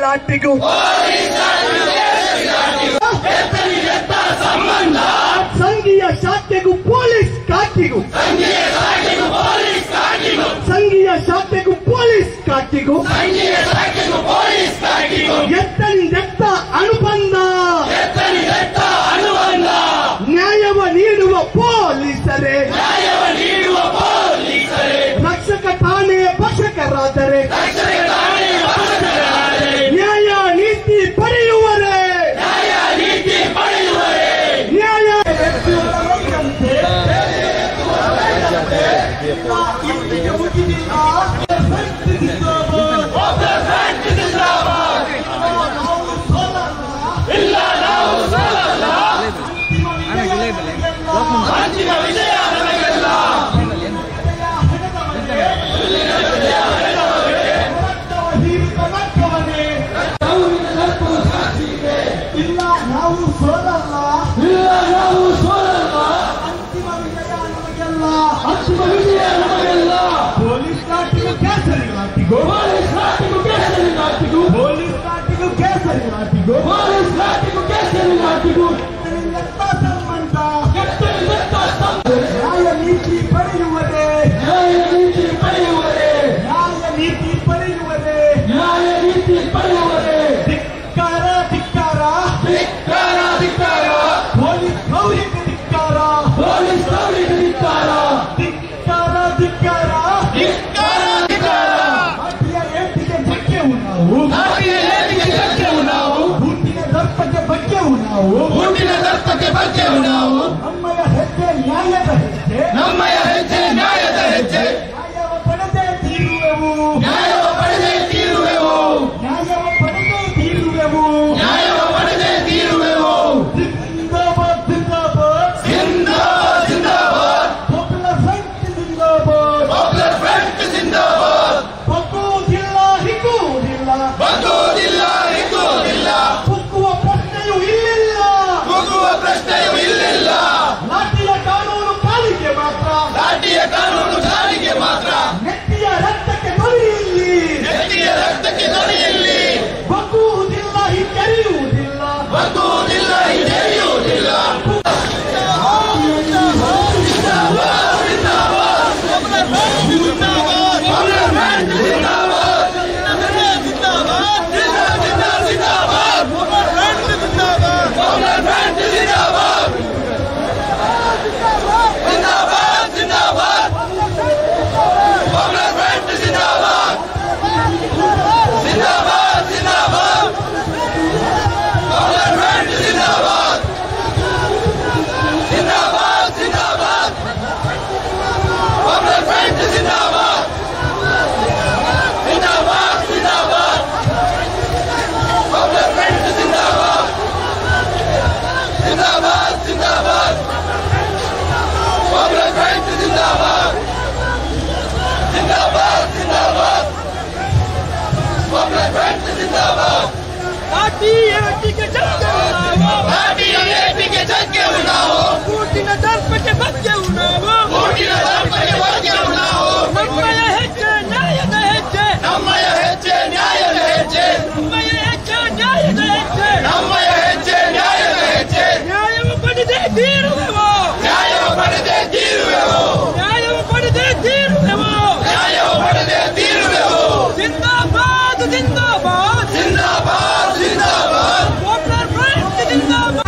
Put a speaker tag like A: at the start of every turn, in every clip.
A: ಲಾಟಿಗೂ ಸಂಘೀಯ ಶಾಖೆಗೂ police ಕಾಕಿಗೂ ಸಂಘೀಯ ಶಾಖೆಗೂ police ಕಾಕಿಗೂ ಎತ್ತನಿಂದೆತ್ತ ಅನುಬಂಧ ನ್ಯಾಯವ ನೀಡುವ ಪೊಲೀಸರೇ ರಕ್ಷಕ ಠಾಣೆ ಪೋಷಕರಾದರೆ ನ್ಯಾಯ ನೀತಿ ಪಡೆಯುವರೇ ನ್ಯಾಯ ಪೊಲೀಸ್ ಲಾಟಿಗೂ ಕೇಸರಿ ಲಾಟಿಗೂ ಪೊಲೀಸ್ ಲಾಟಿಗೂ ಕೇಸರಿ ಲಾಟಿಗೂ ಸಂಬಂಧ ನ್ಯಾಯ ನೀತಿ ಪಡೆಯುವರೇ ಧಿಕ್ಕಾರ ಪೊಲೀಸ್ ಗೌರಿಗೆ ಧಿಕ್ಕಾರ ಬೂಟಿನ ದರ್ಪಕ್ಕೆ ಬಗ್ಗೆವು ನಾವು ನಮ್ಮಯ ಹೆಜ್ಜೆ ನ್ಯಾಯದ ಹೆಜ್ಜೆ ನ್ಯಾಯವ ಪಡೆದೇ ತೀರುವೆವು ಜಿಂದಾಬಾದ್ ಪಾಪ್ಯುಲರ್ ಫ್ರಂಟ್ ಜಿಂದಾಬಾದ್ ಬಗ್ಗುವುದಿಲ್ಲ ಕುಗ್ಗುವ ಪ್ರಶ್ನೆಯೂ ಇಲ್ಲಿಲ್ಲ ಲಾಠಿಯ ಕಾನೂನು ಕಾಲಿಗೆ ಮಾತ್ರ ನೆತ್ತಿಯ ರಕ್ತಕ್ಕೆ ದೊರೆಯಲ್ಲಿ ಬಗ್ಗುವುದಿಲ್ಲ ಹಿಂಜರಿಯುವುದಿಲ್ಲ ಬೂಟಿನ ದರ್ಪಕ್ಕೆ ಬಗ್ಗೆವು ನಾವು ನಮ್ಮಯ ಹೆಜ್ಜೆ ನ್ಯಾಯದ ಹೆಜ್ಜೆ ನ್ಯಾಯವ ಪಡೆದೇ ತೀರುವೆವು ಜಿಂದಾಬಾದ್ ಪಾಪ್ಯುಲರ್ ಫ್ರಂಟ್ ಜಿಂದಾಬಾದ್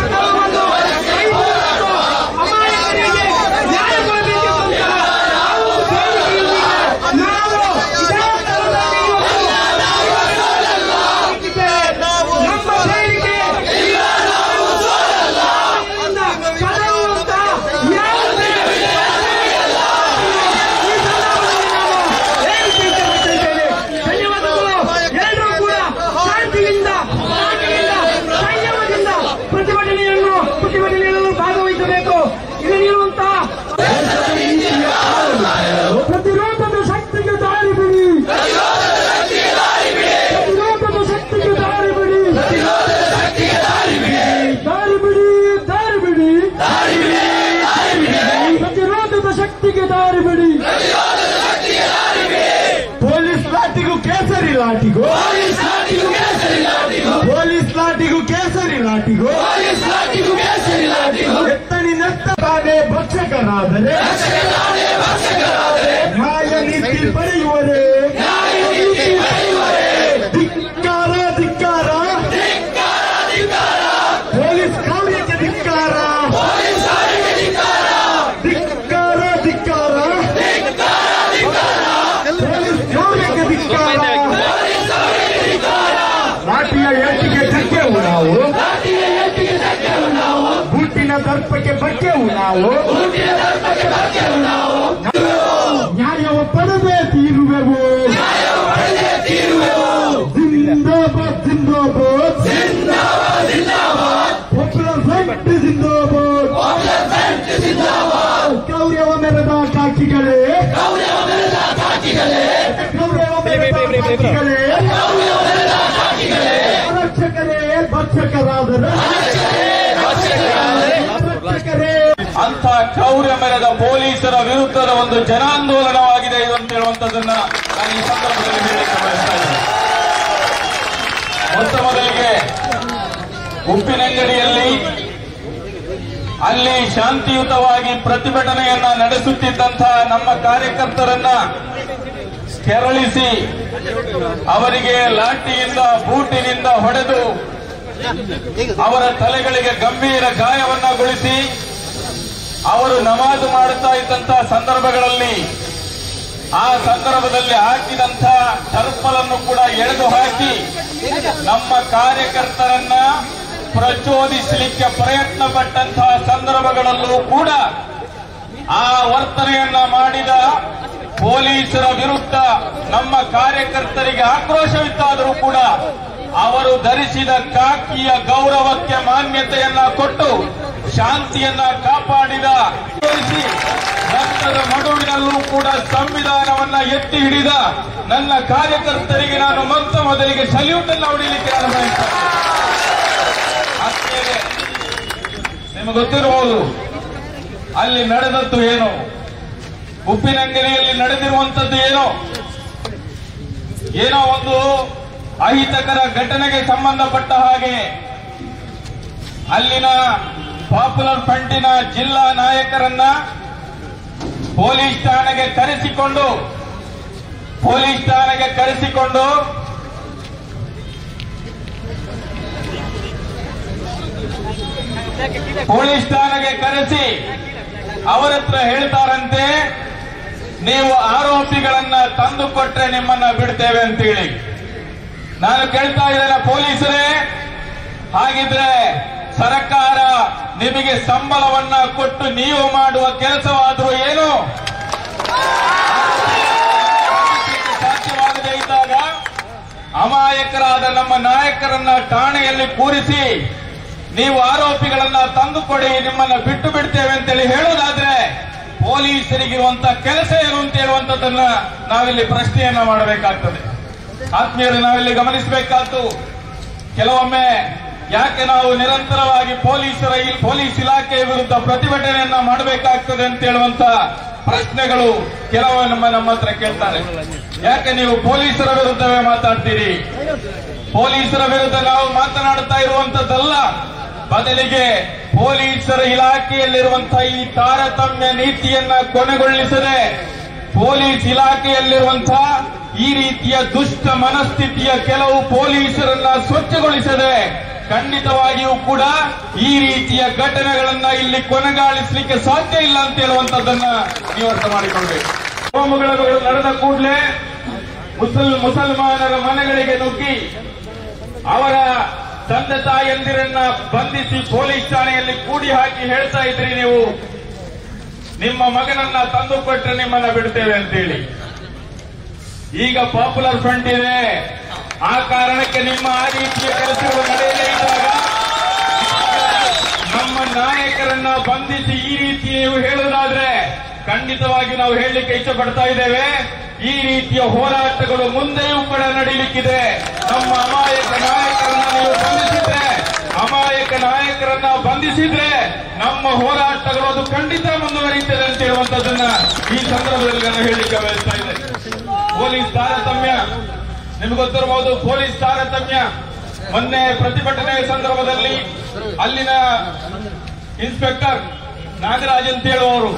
A: ಪ್ರತಿರೋಧದ ಶಕ್ತಿಗೆ ದಾರಿ ಬಿಡಿ ಪ್ರತಿರೋಧದ ಶಕ್ತಿಗೆ ದಾರಿ ಬಿಡಿ ಪೊಲೀಸ್ ಲಾಟಿಗೂ ಕೇಸರಿ ಲಾಟಿಗೂ
B: ಲಾಟಿಗೂ ಎತ್ತನಿನೆತ್ತ ತಾನೇ ಭಕ್ಷಕರಾದರೆ ನ್ಯಾಯ ನೀತಿ ಪಡೆಯುವರೇ ಧಿಕ್ಕಾರ ಧಿಕ್ಕಾರ ಪೊಲೀಸ್ ಕಾರ್ಯಕ್ಕೆ ಧಿಕ್ಕಾರ ಧಿಕ್ಕಾರ ಧಿಕ್ಕಾರ ಪೊಲೀಸ್ ಕಾರ್ಯಕ್ಕೆ ಧಿಕ್ಕಾರ ಲಾಠಿಯ ಏಟಿಗೆ ಧಕ್ಕೆವು ನಾವು ಬೂಟಿನ ದರ್ಪಕ್ಕೆ ಬಗ್ಗೆವು ನಾವು ನ್ಯಾಯವ ಪಡೆದೇ ತೀರುವೆವು ಜಿಂದಾಬಾದ್ ಜಿಂದಾಬಾದ್ ಪಾಪ್ಯುಲರ್ ಫ್ರಂಟ್ ಜಿಂದಾಬಾದ್ ಗೌರವ ಮೆರೆದ ಕಾಕಿಗಳೇ ಗೌರವ ಮೆರೆದ ಕಾಕಿಗಳೇ ರಕ್ಷಕರೇ ಭಕ್ಷಕರಾದರೆ
C: ಅಂತ ಕ್ರೌರ್ಯ ಮೆರೆದ ಪೊಲೀಸರ ವಿರುದ್ಧದ ಒಂದು ಜನಾಂದೋಲನವಾಗಿದೆ ಇದು ಅಂತ ಹೇಳುವಂತದನ್ನ ನಾನು ಈ ಸಂದರ್ಭದಲ್ಲಿ ಹೇಳಲಿಕ್ಕೆ ಬಯಸ್ತಾ ಇದ್ದೇನೆ. ಮೊತ್ತ ಮೊದಲಿಗೆ ಉಪ್ಪಿನಂಗಡಿಯಲ್ಲಿ ಅಲ್ಲಿ ಶಾಂತಿಯುತವಾಗಿ ಪ್ರತಿಭಟನೆಯನ್ನ ನಡೆಸುತ್ತಿದ್ದಂತಹ ನಮ್ಮ ಕಾರ್ಯಕರ್ತರನ್ನ ಕೆರಳಿಸಿ ಅವರಿಗೆ ಲಾಠಿಯಿಂದ ಬೂಟಿನಿಂದ ಹೊಡೆದು ಅವರ ತಲೆಗಳಿಗೆ ಗಂಭೀರ ಗಾಯವನ್ನಗೊಳಿಸಿ ಅವರು ನಮಾಜು ಮಾಡುತ್ತಾ ಇದ್ದಂತಹ ಸಂದರ್ಭಗಳಲ್ಲಿ ಆ ಸಂದರ್ಭದಲ್ಲಿ ಹಾಕಿದಂತಹ ಟರ್ಪಲನ್ನು ಕೂಡ ಎಳೆದು ಹಾಕಿ ನಮ್ಮ ಕಾರ್ಯಕರ್ತರನ್ನ ಪ್ರಚೋದಿಸಲಿಕ್ಕೆ ಪ್ರಯತ್ನ ಪಟ್ಟಂತಹ ಸಂದರ್ಭಗಳಲ್ಲೂ ಕೂಡ ಆ ವರ್ತನೆಯನ್ನ ಮಾಡಿದ ಪೊಲೀಸರ ವಿರುದ್ಧ ನಮ್ಮ ಕಾರ್ಯಕರ್ತರಿಗೆ ಆಕ್ರೋಶವಿತ್ತಾದರೂ ಕೂಡ ಅವರು ಧರಿಸಿದ ಕಾಕಿಯ ಗೌರವಕ್ಕೆ ಮಾನ್ಯತೆಯನ್ನ ಕೊಟ್ಟು ಶಾಂತಿಯನ್ನ ಕಾಪಾಡಿದ ರಕ್ತದ ಮಡುವಿನಲ್ಲೂ ಕೂಡ ಸಂವಿಧಾನವನ್ನ ಎತ್ತಿ ಹಿಡಿದ ನನ್ನ ಕಾರ್ಯಕರ್ತರಿಗೆ ನಾನು ಮೊದಲಿಗೆ ಸಲ್ಯೂಟ್ ಅನ್ನು ಹೊಡಿಲಿಕ್ಕೆ ನಾನು ಬಯಸ್ತೇನೆ. ನಿಮಗೆ ಗೊತ್ತಿರಬಹುದು ಅಲ್ಲಿ ನಡೆದದ್ದು ಏನು, ಉಪ್ಪಿನಂಗಡಿಯಲ್ಲಿ ನಡೆದಿರುವಂತದ್ದು ಏನೋ ಒಂದು ಅಹಿತಕರ ಘಟನೆಗೆ ಸಂಬಂಧಪಟ್ಟ ಹಾಗೆ ಅಲ್ಲಿನ ಪಾಪ್ಯುಲರ್ ಫ್ರಂಟಿನ ಜಿಲ್ಲಾ ನಾಯಕರನ್ನ ಪೊಲೀಸ್ ಠಾಣೆಗೆ ಕರೆಸಿಕೊಂಡು ಕರೆಸಿ ಅವರ ಹತ್ರ ಹೇಳ್ತಾರಂತೆ, ನೀವು ಆರೋಪಿಗಳನ್ನ ತಂದು ಕೊಟ್ರೆ ನಿಮ್ಮನ್ನ ಬಿಡ್ತೇವೆ ಅಂತೇಳಿ. ನಾನು ಕೇಳ್ತಾ ಇದ್ದೇನೆ, ಪೊಲೀಸರೇ, ಹಾಗಿದ್ರೆ ಸರ್ಕಾರ ನಿಮಗೆ ಸಂಬಳವನ್ನ ಕೊಟ್ಟು ನೀವು ಮಾಡುವ ಕೆಲಸವಾದರೂ ಏನು? ಸಾಧ್ಯವಾಗದೇ ಇದ್ದಾಗ ಅಮಾಯಕರಾದ ನಮ್ಮ ನಾಯಕರನ್ನ ಠಾಣೆಯಲ್ಲಿ ಕೂರಿಸಿ ನೀವು ಆರೋಪಿಗಳನ್ನ ತಂದುಕೊಡಿ, ನಿಮ್ಮನ್ನ ಬಿಟ್ಟು ಬಿಡ್ತೇವೆ ಅಂತೇಳಿ ಹೇಳೋದಾದ್ರೆ ಪೊಲೀಸರಿಗಿರುವಂತಹ ಕೆಲಸ ಏನು ಅಂತ ಹೇಳುವಂತದ್ದನ್ನ ನಾವಿಲ್ಲಿ ಪ್ರಶ್ನೆಯನ್ನ ಮಾಡಬೇಕಾಗ್ತದೆ. ಆತ್ಮೀಯರು, ನಾವಿಲ್ಲಿ ಗಮನಿಸಬೇಕಾದ್ದು, ಕೆಲವೊಮ್ಮೆ ಯಾಕೆ ನಾವು ನಿರಂತರವಾಗಿ ಪೊಲೀಸ್ ಇಲಾಖೆಯ ವಿರುದ್ಧ ಪ್ರತಿಭಟನೆಯನ್ನ ಮಾಡಬೇಕಾಗ್ತದೆ ಅಂತ ಹೇಳುವಂತ ಪ್ರಶ್ನೆಗಳು ಕೆಲವೊಮ್ಮೆ ನಮ್ಮ ಹತ್ರ ಕೇಳ್ತಾರೆ. ಯಾಕೆ ನೀವು ಪೊಲೀಸರ ವಿರುದ್ಧವೇ ಮಾತಾಡ್ತೀರಿ? ಪೊಲೀಸರ ವಿರುದ್ಧ ನಾವು ಮಾತನಾಡುತ್ತಾ ಇರುವಂತದ್ದಲ್ಲ, ಬದಲಿಗೆ ಪೊಲೀಸರ ಇಲಾಖೆಯಲ್ಲಿರುವಂತಹ ಈ ತಾರತಮ್ಯ ನೀತಿಯನ್ನ ಕೊನೆಗೊಳಿಸದೆ ಪೊಲೀಸ್ ಇಲಾಖೆಯಲ್ಲಿರುವಂತಹ ಈ ರೀತಿಯ ದುಷ್ಟ ಮನಸ್ಥಿತಿಯ ಕೆಲವು ಪೊಲೀಸರನ್ನ ಸ್ವಚ್ಛಗೊಳಿಸದೆ ಖಂಡಿತವಾಗಿಯೂ ಕೂಡ ಈ ರೀತಿಯ ಘಟನೆಗಳನ್ನ ಇಲ್ಲಿ ಕೊನೆಗಾಣಿಸಲಿಕ್ಕೆ ಸಾಧ್ಯ ಇಲ್ಲ ಅಂತ ಹೇಳುವಂತದ್ದನ್ನ ನೀವು ಅರ್ಥ ಮಾಡಿಕೊಳ್ಬೇಕು. ಹೋಮಗಳು ನಡೆದ ಕೂಡಲೇ ಮುಸಲ್ಮಾನರ ಮನೆಗಳಿಗೆ ನುಗ್ಗಿ ಅವರ ತಂದೆ ತಾಯಂದಿರನ್ನ ಬಂಧಿಸಿ ಪೊಲೀಸ್ ಠಾಣೆಯಲ್ಲಿ ಕೂಡಿ ಹಾಕಿ ಹೇಳ್ತಾ ಇದ್ರಿ, ನೀವು ನಿಮ್ಮ ಮಗನನ್ನ ತಂದು ಕೊಟ್ಟರೆ ನಿಮ್ಮನ್ನ ಬಿಡ್ತೇವೆ ಅಂತೇಳಿ. ಈಗ ಪಾಪ್ಯುಲರ್ ಫ್ರಂಟ್ ಇದೆ, ಆ ಕಾರಣಕ್ಕೆ ನಿಮ್ಮ ಆ ರೀತಿಯ ಕೆಲಸಗಳು ನಡೆಯದೇ ಇದ್ದಾಗ ನಮ್ಮ ನಾಯಕರನ್ನ ಬಂಧಿಸಿ ಈ ರೀತಿ ನೀವು ಹೇಳುವುದಾದ್ರೆ ಖಂಡಿತವಾಗಿ ನಾವು ಹೇಳಲಿಕ್ಕೆ ಇಚ್ಛೆ ಪಡ್ತಾ ಇದ್ದೇವೆ. ಈ ರೀತಿಯ ಹೋರಾಟಗಳು ಮುಂದೆಯೂ ಕೂಡ ನಡೀಲಿಕ್ಕಿದೆ. ನಮ್ಮ ಅಮಾಯಕ ನಾಯಕರನ್ನ ನೀವು ಬಂಧಿಸಿದ್ರೆ ನಮ್ಮ ಹೋರಾಟಗಳು ಅದು ಖಂಡಿತ ಮುಂದುವರಿಯುತ್ತದೆ ಅಂತ ಹೇಳುವಂತದ್ದನ್ನ ಈ ಸಂದರ್ಭದಲ್ಲಿ ನಾನು ಹೇಳಲಿಕ್ಕೆ ಬಯಸ್ತಾ ಇದ್ದೇನೆ. ಪೊಲೀಸ್ ತಾರತಮ್ಯ ನಿಮ್ಗೆ ಗೊತ್ತಿರಬಹುದು. ಪೊಲೀಸ್ ತಾರತಮ್ಯ ಮೊನ್ನೆ ಪ್ರತಿಭಟನೆ ಸಂದರ್ಭದಲ್ಲಿ ಅಲ್ಲಿನ ಇನ್ಸ್ಪೆಕ್ಟರ್ ನಾಗರಾಜ್ ಅಂತ ಹೇಳುವವರು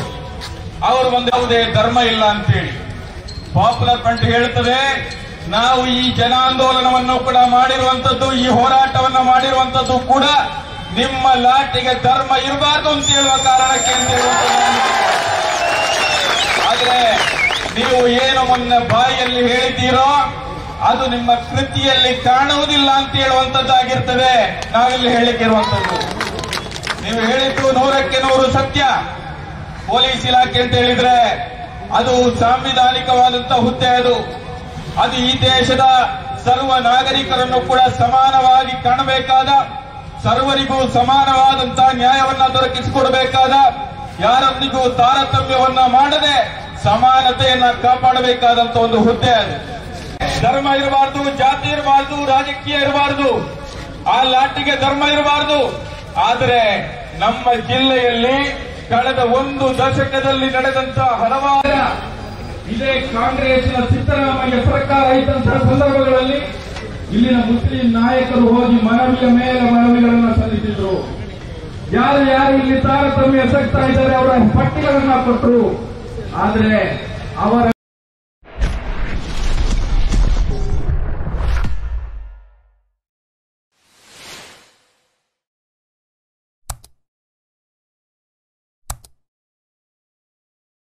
C: ಅವರು ಒಂದು ಯಾವುದೇ ಧರ್ಮ ಇಲ್ಲ ಅಂತೇಳಿ ಪಾಪ್ಯುಲರ್ ಫ್ರಂಟ್ ಹೇಳುತ್ತದೆ, ನಾವು ಈ ಜನಾಂದೋಲನವನ್ನು ಕೂಡ ಮಾಡಿರುವಂತದ್ದು, ಈ ಹೋರಾಟವನ್ನು ಮಾಡಿರುವಂತದ್ದು ಕೂಡ ನಿಮ್ಮ ಲಾಟಿಗೆ ಧರ್ಮ ಇರಬಾರ್ದು ಅಂತ ಹೇಳುವ ಕಾರಣಕ್ಕೆ ಅಂತ ಆದ್ರೆ ನೀವು ಏನು ಮೊನ್ನೆ ಬಾಯಿಯಲ್ಲಿ ಹೇಳಿದ್ದೀರೋ ಅದು ನಿಮ್ಮ ಕೃತಿಯಲ್ಲಿ ಕಾಣುವುದಿಲ್ಲ ಅಂತ ಹೇಳುವಂತದ್ದಾಗಿರ್ತದೆ. ನಾವಿಲ್ಲಿ ಹೇಳಿಕ್ಕಿರುವಂತದ್ದು ನೀವು ಹೇಳಿದ್ದು 100ಕ್ಕೆ 100 ಸತ್ಯ. ಪೊಲೀಸ್ ಇಲಾಖೆ ಅಂತ ಹೇಳಿದ್ರೆ ಅದು ಸಾಂವಿಧಾನಿಕವಾದಂತಹ ಹುದ್ದೆ. ಅದು ಈ ದೇಶದ ಸರ್ವ ನಾಗರಿಕರನ್ನು ಕೂಡ ಸಮಾನವಾಗಿ ಕಾಣಬೇಕಾದ, ಸರ್ವರಿಗೂ ಸಮಾನವಾದಂತಹ ನ್ಯಾಯವನ್ನ ದೊರಕಿಸಿಕೊಡಬೇಕಾದ, ಯಾರೊಂದಿಗೂ ತಾರತಮ್ಯವನ್ನ ಮಾಡದೆ ಸಮಾನತೆಯನ್ನ ಕಾಪಾಡಬೇಕಾದಂತ ಒಂದು ಹುದ್ದೆ. ಅದು ಧರ್ಮ ಇರಬಾರ್ದು, ಜಾತಿ ಇರಬಾರ್ದು, ರಾಜಕೀಯ ಇರಬಾರ್ದು, ಆ ಲಾಟಿಗೆ ಧರ್ಮ ಇರಬಾರ್ದು. ಆದರೆ ನಮ್ಮ ಜಿಲ್ಲೆಯಲ್ಲಿ ಕಳೆದ 1 ದಶಕದಲ್ಲಿ ನಡೆದಂತಹ ಹಲವಾರು ಇದೇ ಕಾಂಗ್ರೆಸ್ನ ಸಿದ್ದರಾಮಯ್ಯ ಸರ್ಕಾರ ಇದ್ದಂತಹ ಸಂದರ್ಭಗಳಲ್ಲಿ ಇಲ್ಲಿನ ಮುಸ್ಲಿಂ ನಾಯಕರು ಹೋಗಿ ಮನವಿಯ ಮೇಲೆ ಮನವಿಗಳನ್ನು ಸಲ್ಲಿಸಿದ್ರು. ಯಾರು ಇಲ್ಲಿ ತಾರತಮ್ಯ ಎಸಗ್ತಾ ಇದ್ದಾರೆ ಅವರ ಪಟ್ಟಿಗಳನ್ನ ಕೊಟ್ಟರು. ಆದರೆ ಅವರ